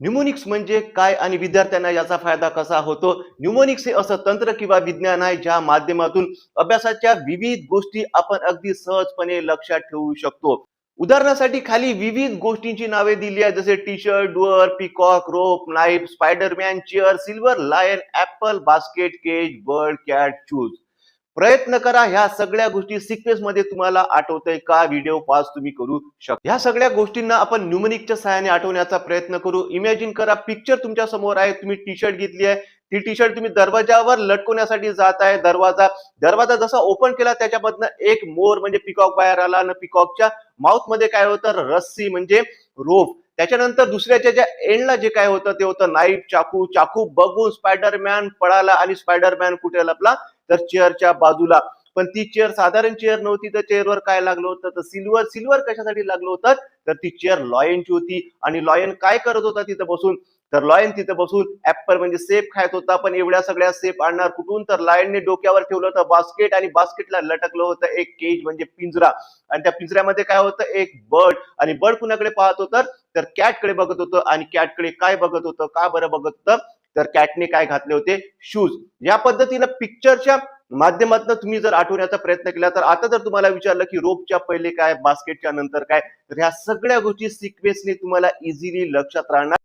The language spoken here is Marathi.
न्यूमोनिक्स म्हणजे काय आणि विद्यार्थ्यांना याचा फायदा कसा होतो? न्यूमोनिक्स हे असं तंत्र किंवा विज्ञान आहे ज्या माध्यमातून अभ्यासाच्या विविध गोष्टी आपण अगदी सहजपणे लक्षात ठेवू शकतो. उदाहरणासाठी खाली विविध गोष्टींची नावे दिली आहेत, जसे T shirt, door, peacock, rope, knife, Spiderman, chair, silver lion, apple, basket, cage, bird, cat, shoes. प्रयत्न करा ह्या सगळ्या गोष्टी सिक्वेन्स मध्ये तुम्हाला आठवतंय का? व्हिडिओ पॉज तुम्ही करू शकता. ह्या सगळ्या गोष्टींना आपण न्यूमरिकच्या सहाय्याने आठवण्याचा प्रयत्न करू. इमॅजिन करा, पिक्चर तुमच्या समोर आहे, तुम्ही टी शर्ट घेतली आहे. ती टी शर्ट तुम्ही दरवाजावर लटकवण्यासाठी जात आहे. दरवाजा दरवाजा जसा ओपन केला त्याच्यामधनं एक मोर म्हणजे पिकॉक बाहेर आला आणि पिकॉकच्या माउथ मध्ये काय होतं? रस्सी म्हणजे रोप. त्याच्यानंतर दुसऱ्याच्या ज्या एंडला जे काय होतं ते होतं नाईफ, चाकू. चाकू बघून स्पायडरमॅन पळाला आणि स्पायडरमॅन कुठे लपला? तर चेअरच्या बाजूला. पण ती चेअर साधारण चेअर नव्हती, तर चेअरवर काय लागलं होतं? तर सिल्वर. सिल्वर कशासाठी लागलं होतं? तर ती चेअर लॉयनची होती आणि लॉयन काय करत होता तिथं बसून? तर लॉयन तिथं बसून ऍपल म्हणजे सेफ खात होता. पण एवढ्या सगळ्या सेफ आणणार कुठून? तर लॉयनने डोक्यावर ठेवलं होतं बास्केट आणि बास्केटला लटकलं होतं एक केज म्हणजे पिंजरा. आणि त्या पिंजऱ्यामध्ये काय होतं? एक बर्ड. आणि बर्ड कुणाकडे पाहत होतं? तर कॅटकडे बघत होतं. आणि कॅटकडे काय बघत होतं? का बरं बघत होतं? तर कॅटने काय घातले होते? शूज. या पद्धतीनं पिक्चरच्या माध्यमातून तुम्ही जर आठवण्याचा प्रयत्न केला, तर आता जर तुम्हाला विचारलं की रोपच्या पहिले काय, बास्केटच्या नंतर काय, तर ह्या सगळ्या गोष्टी सिक्वेन्सने तुम्हाला इझिली लक्षात राहणार.